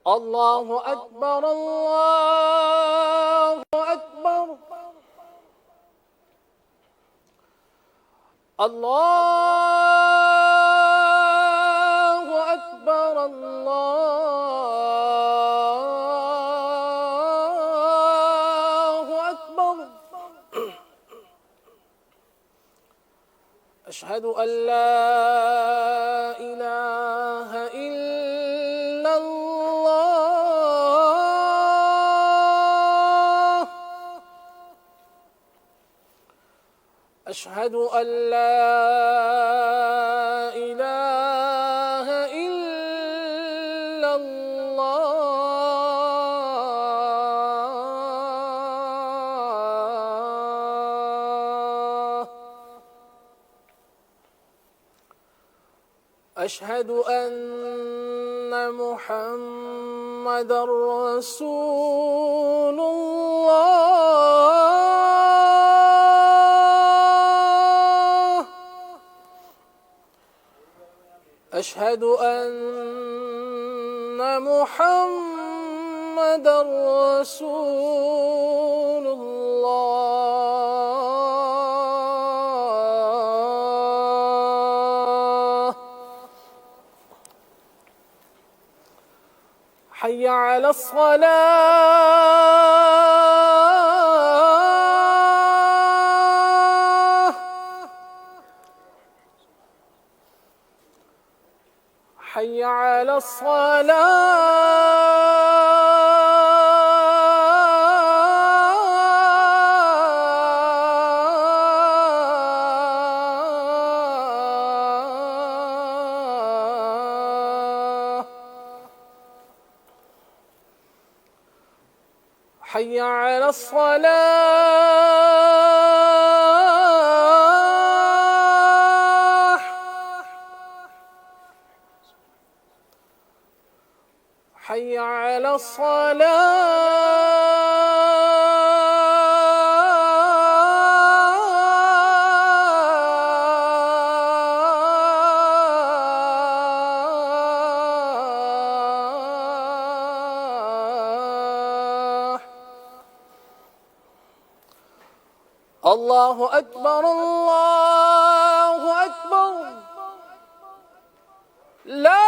الله أكبر الله أكبر الله أكبر الله أكبر. أشهد أن لا إله إلا الله. أشهد أن لا إله إلا الله. أشهد أن محمدًا رسول الله. أشهد أن محمدًا رسول الله. حي على الصلاة. حي على الصلاة. حي على الصلاة. حي على الصلاة. الله أكبر الله أكبر. لا